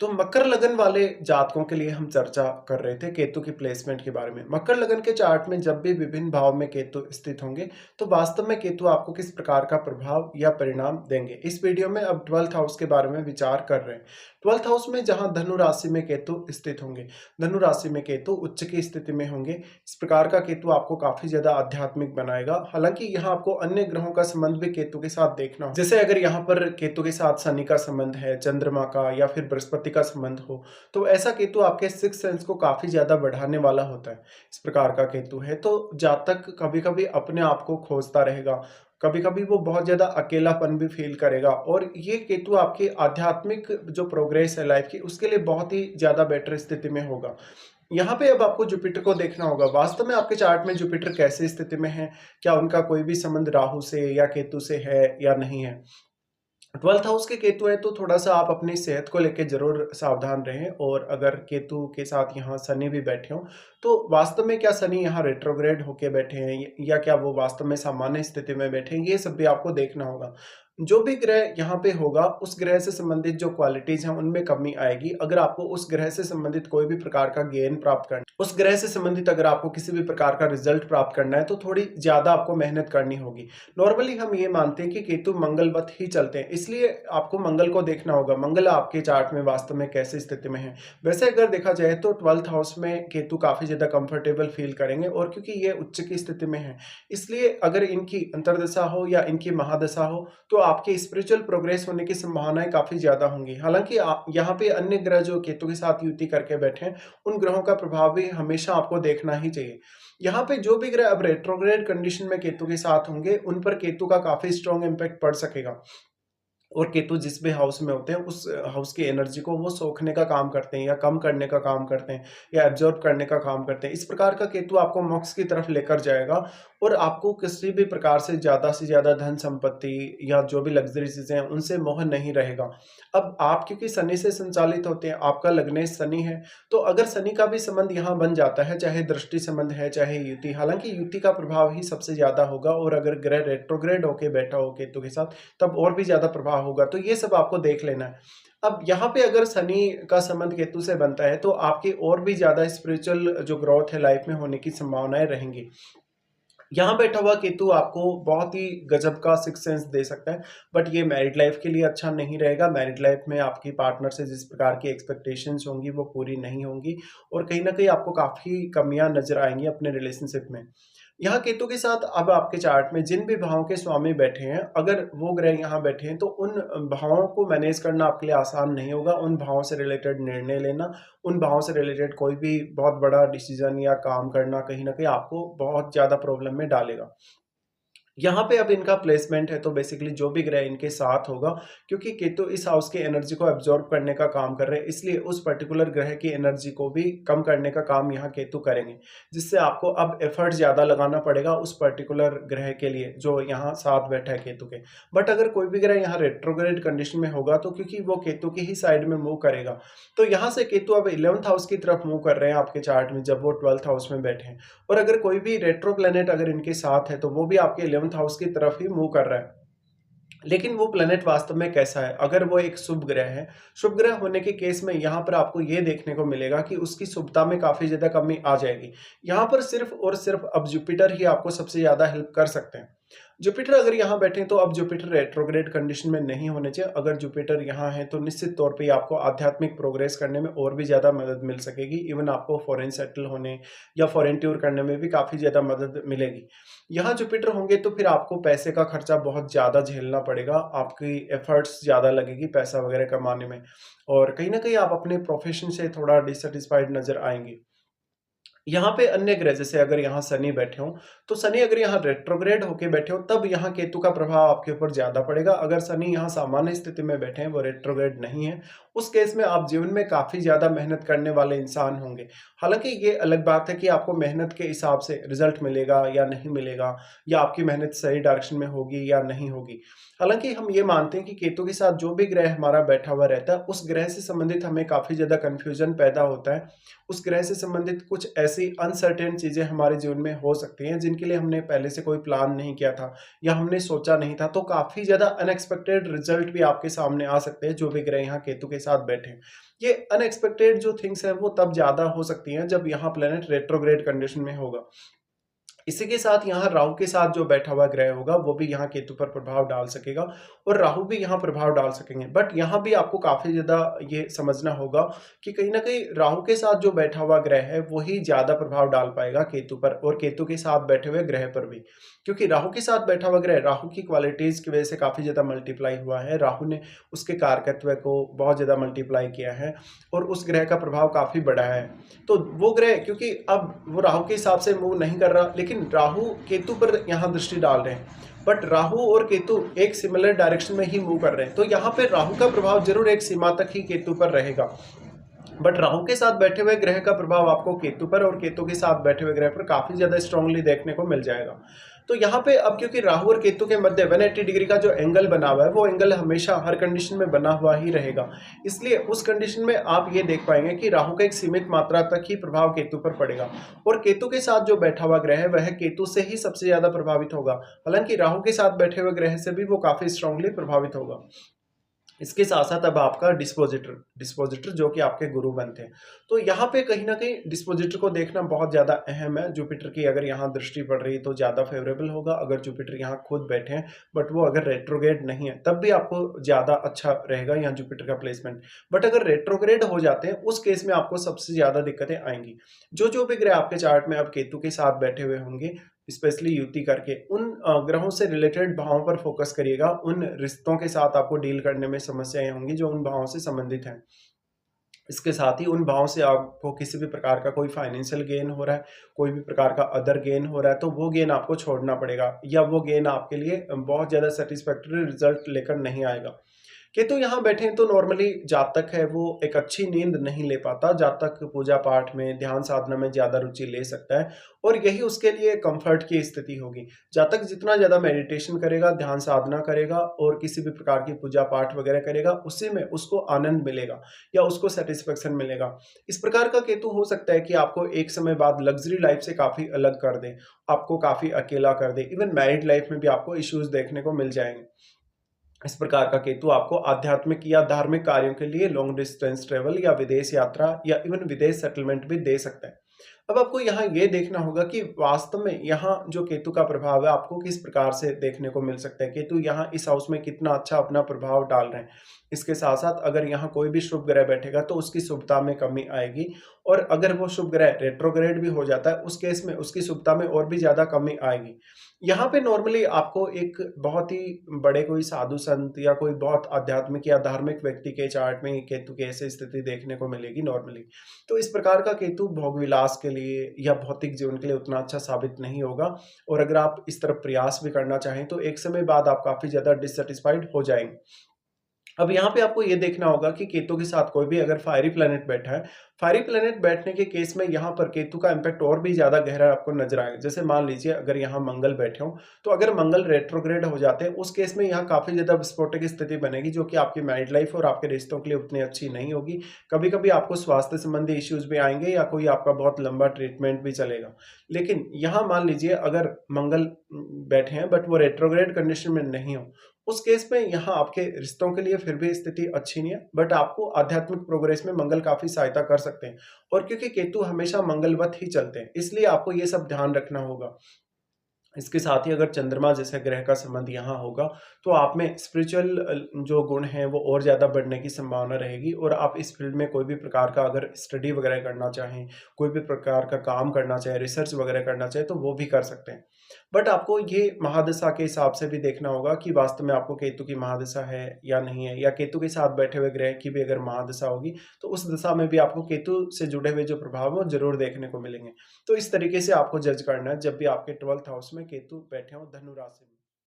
तो मकर लगन वाले जातकों के लिए हम चर्चा कर रहे थे केतु की प्लेसमेंट के बारे में। मकर लगन के चार्ट में जब भी विभिन्न भाव में केतु स्थित होंगे, तो वास्तव में केतु आपको किस प्रकार का प्रभाव या परिणाम देंगे। इस वीडियो में अब 12th हाउस के बारे में विचार कर रहे हैं। 12th हाउस में जहां धनु राशि में केतु स्थित होंगे, धनु राशि में केतु उच्च की स्थिति में होंगे। इस प्रकार का केतु आपको काफी ज्यादा आध्यात्मिक बनाएगा। हालांकि यहाँ आपको अन्य ग्रहों का संबंध भी केतु के साथ देखना हो, जैसे अगर यहाँ पर केतु के साथ शनि का संबंध है, चंद्रमा का या फिर बृहस्पति का संबंध हो, तो ऐसा केतु आपके सिक्स सेंस को काफी ज्यादा बढ़ाने वाला होता है। इस प्रकार का केतु है तो जातक कभी कभी अपने आप को खोजता रहेगा, कभी कभी वो बहुत ज्यादा अकेलापन भी फील करेगा, और ये केतु आपके आध्यात्मिक जो प्रोग्रेस है लाइफ की, उसके लिए बहुत ही ज्यादा बेटर स्थिति में होगा। यहाँ पे अब आपको जुपिटर को देखना होगा। वास्तव में आपके चार्ट में जुपिटर कैसी स्थिति में है, क्या उनका कोई भी संबंध राहु से या केतु से है या नहीं है। 12th हाउस के केतु है तो थोड़ा सा आप अपनी सेहत को लेकर जरूर सावधान रहें। और अगर केतु के साथ यहाँ शनि भी बैठे हों, तो वास्तव में क्या शनि यहाँ रेट्रोग्रेड होके बैठे हैं या क्या वो वास्तव में सामान्य स्थिति में बैठे हैं, ये सब भी आपको देखना होगा। जो भी ग्रह यहाँ पे होगा, उस ग्रह से संबंधित जो क्वालिटीज हैं उनमें कमी आएगी। अगर आपको उस ग्रह से संबंधित कोई भी प्रकार का गेन प्राप्त करना, उस ग्रह से संबंधित अगर आपको किसी भी प्रकार का रिजल्ट प्राप्त करना है, तो थोड़ी ज्यादा आपको मेहनत करनी होगी। नॉर्मली हम ये मानते हैं कि केतु मंगलवत ही चलते हैं, इसलिए आपको मंगल को देखना होगा। मंगल आपके चार्ट में वास्तव में कैसी स्थिति में है। वैसे अगर देखा जाए तो 12th हाउस में केतु काफी ज्यादा कंफर्टेबल फील करेंगे, और क्योंकि ये उच्च की स्थिति में है, इसलिए अगर इनकी अंतर्दशा हो या इनकी महादशा हो, तो आपके स्पिरिचुअल प्रोग्रेस होने की संभावनाएं काफी ज्यादा होंगी। हालांकि यहाँ पे अन्य ग्रह जो केतु के साथ युति करके बैठे हैं, उन ग्रहों का प्रभाव भी हमेशा आपको देखना ही चाहिए। यहाँ पे जो भी ग्रह अब रेट्रोग्रेड कंडीशन में केतु के साथ होंगे, उन पर केतु का काफी स्ट्रॉन्ग इम्पैक्ट पड़ सकेगा। और केतु जिस भी हाउस में होते हैं, उस हाउस की एनर्जी को वो सोखने का काम करते हैं या कम करने का काम करते हैं या एब्जॉर्ब करने का काम करते हैं। इस प्रकार का केतु आपको मोक्ष की तरफ लेकर जाएगा, और आपको किसी भी प्रकार से ज्यादा धन संपत्ति या जो भी लग्जरी चीजें हैं उनसे मोह नहीं रहेगा। अब आप क्योंकि शनि से संचालित होते हैं, आपका लग्नेश शनि है, तो अगर शनि का भी संबंध यहाँ बन जाता है, चाहे दृष्टि संबंध है चाहे युति, हालांकि युति का प्रभाव ही सबसे ज्यादा होगा, और अगर ग्रह रेट्रोग्रेड होके बैठा हो केतु के साथ, तब और भी ज्यादा प्रभाव होगा। तो ये सब आपको देख लेना है। अब यहाँ पे अगर शनि का संबंध केतु से बनता है, तो आपकी और भी ज्यादा स्पिरिचुअल जो ग्रोथ है लाइफ में होने की संभावनाएं रहेंगी। यहाँ बैठा हुआ केतु आपको बहुत ही गजब का सिक्स सेंस दे सकता है, बट ये मैरिड लाइफ के लिए अच्छा नहीं रहेगा। मैरिड लाइफ में आपकी पार्टनर से जिस प्रकार की एक्सपेक्टेशंस होंगी वो पूरी नहीं होंगी, और कहीं ना कहीं आपको काफी कमियां नजर आएंगी अपने रिलेशनशिप में। यहाँ केतु के साथ अब आपके चार्ट में जिन भी भावों के स्वामी बैठे हैं, अगर वो ग्रह यहाँ बैठे हैं, तो उन भावों को मैनेज करना आपके लिए आसान नहीं होगा। उन भावों से रिलेटेड निर्णय लेना, उन भावों से रिलेटेड कोई भी बहुत बड़ा डिसीजन या काम करना कहीं ना कहीं आपको बहुत ज्यादा प्रॉब्लम में डालेगा। यहाँ पे अब इनका प्लेसमेंट है तो बेसिकली जो भी ग्रह इनके साथ होगा, क्योंकि केतु इस हाउस की एनर्जी को एब्जॉर्ब करने का काम कर रहे हैं, इसलिए उस पर्टिकुलर ग्रह की एनर्जी को भी कम करने का काम यहाँ केतु करेंगे, जिससे आपको अब एफर्ट ज्यादा लगाना पड़ेगा उस पर्टिकुलर ग्रह के लिए जो यहाँ साथ बैठा है केतु के। बट अगर कोई भी ग्रह यहाँ रेट्रोग्रेड कंडीशन में होगा, तो क्योंकि वो केतु की ही साइड में मूव करेगा, तो यहाँ से केतु अब 11th हाउस की तरफ मूव कर रहे हैं आपके चार्ट में, जब वो 12th हाउस में बैठे हैं। और अगर कोई भी रेट्रो प्लेनेट अगर इनके साथ है, तो वो भी आपके 11th हाउस की तरफ ही मूव कर रहा है। लेकिन वो प्लेनेट वास्तव में कैसा है, अगर वो एक शुभ ग्रह है, शुभ ग्रह होने के केस में यहाँ पर आपको ये देखने को मिलेगा कि उसकी शुभता में काफी ज्यादा कमी आ जाएगी। यहाँ पर सिर्फ और सिर्फ अब जुपिटर ही आपको सबसे ज्यादा हेल्प कर सकते हैं। जुपिटर अगर यहाँ बैठे तो अब जुपिटर रेट्रोग्रेड कंडीशन में नहीं होने चाहिए। अगर जुपिटर यहाँ है तो निश्चित तौर पे आपको आध्यात्मिक प्रोग्रेस करने में और भी ज्यादा मदद मिल सकेगी। इवन आपको फॉरेन सेटल होने या फॉरेन टूर करने में भी काफी ज्यादा मदद मिलेगी। यहाँ जुपिटर होंगे तो फिर आपको पैसे का खर्चा बहुत ज्यादा झेलना पड़ेगा, आपकी एफर्ट्स ज्यादा लगेगी पैसा वगैरह कमाने में, और कहीं ना कहीं आप अपने प्रोफेशन से थोड़ा डिससेटिस्फाइड नजर आएंगे। यहाँ पे अन्य ग्रह जैसे अगर यहाँ शनि बैठे हो, तो शनि अगर यहाँ रेट्रोग्रेड होके बैठे हो, तब यहाँ केतु का प्रभाव आपके ऊपर ज्यादा पड़ेगा। अगर शनि यहाँ सामान्य स्थिति में बैठे हैं, वो रेट्रोग्रेड नहीं है, उस केस में आप जीवन में काफी ज्यादा मेहनत करने वाले इंसान होंगे। हालांकि ये अलग बात है कि आपको मेहनत के हिसाब से रिजल्ट मिलेगा या नहीं मिलेगा, या आपकी मेहनत सही डायरेक्शन में होगी या नहीं होगी। हालांकि हम ये मानते हैं कि केतु के साथ जो भी ग्रह हमारा बैठा हुआ रहता है, उस ग्रह से संबंधित हमें काफी ज्यादा कंफ्यूजन पैदा होता है। उस ग्रह से संबंधित कुछ ऐसी अनसर्टेन चीजें हमारे जीवन में हो सकती हैं जिनके लिए हमने पहले से कोई प्लान नहीं किया था या हमने सोचा नहीं था, तो काफी ज्यादा अनएक्सपेक्टेड रिजल्ट भी आपके सामने आ सकते हैं जो भी ग्रह यहाँ केतु के साथ बैठे हैं। ये अनएक्सपेक्टेड जो थिंग्स हैं वो तब ज़्यादा हो सकती हैं जब यहाँ प्लैनेट रेट्रोग्रेड कंडीशन में होगा। इसी के साथ यहाँ राहु के साथ जो बैठा हुआ ग्रह होगा वो भी यहाँ केतु पर प्रभाव डाल सकेगा और राहु भी यहाँ प्रभाव डाल सकेंगे। बट यहाँ भी आपको काफ़ी ज़्यादा ये समझना होगा कि कहीं ना कहीं राहु के साथ जो बैठा हुआ ग्रह है वही ज़्यादा प्रभाव डाल पाएगा केतु पर और केतु के साथ बैठे हुए ग्रह पर भी, क्योंकि राहु के साथ बैठा हुआ ग्रह राहु की क्वालिटीज़ की वजह से काफ़ी ज़्यादा मल्टीप्लाई हुआ है। राहु ने उसके कारकत्व को बहुत ज़्यादा मल्टीप्लाई किया है और उस ग्रह का प्रभाव काफ़ी बड़ा है। तो वो ग्रह क्योंकि अब वो राहु के हिसाब से मूव नहीं कर रहा, लेकिन राहु केतु पर यहाँ दृष्टि डाल रहे हैं, बट राहु और केतु एक सिमिलर डायरेक्शन में ही मूव कर रहे हैं। तो यहाँ पे राहु का प्रभाव जरूर एक सीमा तक ही केतु पर रहेगा, बट राहु के साथ बैठे हुए ग्रह का प्रभाव आपको केतु पर और केतु के साथ बैठे हुए ग्रह पर काफी ज्यादा स्ट्रांगली देखने को मिल जाएगा। तो यहाँ पे अब क्योंकि राहु और केतु के मध्य 180 डिग्री का जो एंगल बना हुआ है वो एंगल हमेशा हर कंडीशन में बना हुआ ही रहेगा, इसलिए उस कंडीशन में आप ये देख पाएंगे कि राहु का एक सीमित मात्रा तक ही प्रभाव केतु पर पड़ेगा और केतु के साथ जो बैठा हुआ ग्रह है वह केतु से ही सबसे ज्यादा प्रभावित होगा, हालांकि राहु के साथ बैठे हुए ग्रह से भी वो काफी स्ट्रांगली प्रभावित होगा। इसके साथ साथ अब आपका डिस्पोजिटर जो कि आपके गुरु बनते हैं, तो यहाँ पे कहीं ना कहीं डिस्पोजिटर को देखना बहुत ज़्यादा अहम है। जुपिटर की अगर यहाँ दृष्टि पड़ रही तो ज़्यादा फेवरेबल होगा, अगर जुपिटर यहाँ खुद बैठे हैं बट वो अगर रेट्रोग्रेड नहीं है तब भी आपको ज़्यादा अच्छा रहेगा यहाँ जुपिटर का प्लेसमेंट। बट अगर रेट्रोग्रेड हो जाते हैं उस केस में आपको सबसे ज़्यादा दिक्कतें आएंगी। जो भी ग्रह आपके चार्ट में अब केतु के साथ बैठे हुए होंगे, स्पेशली युति करके उन ग्रहों से रिलेटेड भावों पर फोकस करिएगा। उन रिश्तों के साथ आपको डील करने में समस्याएं होंगी जो उन भावों से संबंधित हैं। इसके साथ ही उन भावों से आपको किसी भी प्रकार का कोई फाइनेंशियल गेन हो रहा है, कोई भी प्रकार का अदर गेन हो रहा है, तो वो गेन आपको छोड़ना पड़ेगा या वो गेन आपके लिए बहुत ज़्यादा सेटिस्फैक्टरी रिजल्ट लेकर नहीं आएगा। केतु यहाँ बैठे हैं तो नॉर्मली जातक है वो एक अच्छी नींद नहीं ले पाता, जातक पूजा पाठ में ध्यान साधना में ज़्यादा रुचि ले सकता है और यही उसके लिए कंफर्ट की स्थिति होगी। जातक जितना ज़्यादा मेडिटेशन करेगा, ध्यान साधना करेगा और किसी भी प्रकार की पूजा पाठ वगैरह करेगा, उसी में उसको आनंद मिलेगा या उसको सेटिस्फेक्शन मिलेगा। इस प्रकार का केतु हो सकता है कि आपको एक समय बाद लग्जरी लाइफ से काफ़ी अलग कर दे, आपको काफ़ी अकेला कर दे, इवन मैरिड लाइफ में भी आपको इश्यूज देखने को मिल जाएंगे। इस प्रकार का केतु आपको आध्यात्मिक या धार्मिक कार्यों के लिए लॉन्ग डिस्टेंस ट्रेवल या विदेश यात्रा या इवन विदेश सेटलमेंट भी दे सकता है। अब आपको यहाँ ये देखना होगा कि वास्तव में यहाँ जो केतु का प्रभाव है आपको किस प्रकार से देखने को मिल सकता है। केतु यहाँ इस हाउस में कितना अच्छा अपना प्रभाव डाल रहे हैं। इसके साथ साथ अगर यहाँ कोई भी शुभ ग्रह बैठेगा तो उसकी शुभता में कमी आएगी और अगर वो शुभ ग्रह रेट्रोग्रेड भी हो जाता है उस केस में उसकी शुभता में और भी ज्यादा कमी आएगी। यहाँ पे नॉर्मली आपको एक बहुत ही बड़े कोई साधु संत या कोई बहुत आध्यात्मिक या धार्मिक व्यक्ति के चार्ट में केतु की ऐसी स्थिति देखने को मिलेगी नॉर्मली। तो इस प्रकार का केतु भोग विलास के लिए या भौतिक जीवन के लिए उतना अच्छा साबित नहीं होगा और अगर आप इस तरफ प्रयास भी करना चाहें तो एक समय बाद आप काफी ज्यादा डिससेटिस्फाइड हो जाएंगे। अब यहाँ पे आपको ये देखना होगा कि केतु के साथ कोई भी अगर फायरी प्लेनेट बैठा है, फायरी प्लेनेट बैठने के केस में यहाँ पर केतु का इम्पैक्ट और भी ज्यादा गहरा आपको नजर आएगा। जैसे मान लीजिए अगर यहाँ मंगल बैठे हो तो अगर मंगल रेट्रोग्रेड हो जाते हैं उस केस में यहाँ काफी ज्यादा विस्फोटक स्थिति बनेगी जो कि आपकी मैरिड लाइफ और आपके रिश्तों के लिए उतनी अच्छी नहीं होगी। कभी कभी आपको स्वास्थ्य संबंधी इश्यूज भी आएंगे या कोई आपका बहुत लंबा ट्रीटमेंट भी चलेगा। लेकिन यहाँ मान लीजिए अगर मंगल बैठे हैं बट वो रेट्रोग्रेड कंडीशन में नहीं हो, उस केस में यहाँ आपके रिश्तों के लिए फिर भी स्थिति अच्छी नहीं है, बट आपको आध्यात्मिक प्रोग्रेस में मंगल काफी सहायता कर सकते हैं। और क्योंकि केतु हमेशा मंगलवत ही चलते हैं इसलिए आपको ये सब ध्यान रखना होगा। इसके साथ ही अगर चंद्रमा जैसे ग्रह का संबंध यहाँ होगा तो आप में स्पिरिचुअल जो गुण हैं वो और ज़्यादा बढ़ने की संभावना रहेगी और आप इस फील्ड में कोई भी प्रकार का अगर स्टडी वगैरह करना चाहें, कोई भी प्रकार का काम करना चाहें, रिसर्च वगैरह करना चाहें तो वो भी कर सकते हैं। बट आपको ये महादशा के हिसाब से भी देखना होगा कि वास्तव में आपको केतु की महादशा है या नहीं है, या केतु के साथ बैठे हुए ग्रह की भी अगर महादशा होगी तो उस दशा में भी आपको केतु से जुड़े हुए जो प्रभाव है वो जरूर देखने को मिलेंगे। तो इस तरीके से आपको जज करना है जब भी आपके 12th हाउस में केतु बैठे हो धनु राशि में।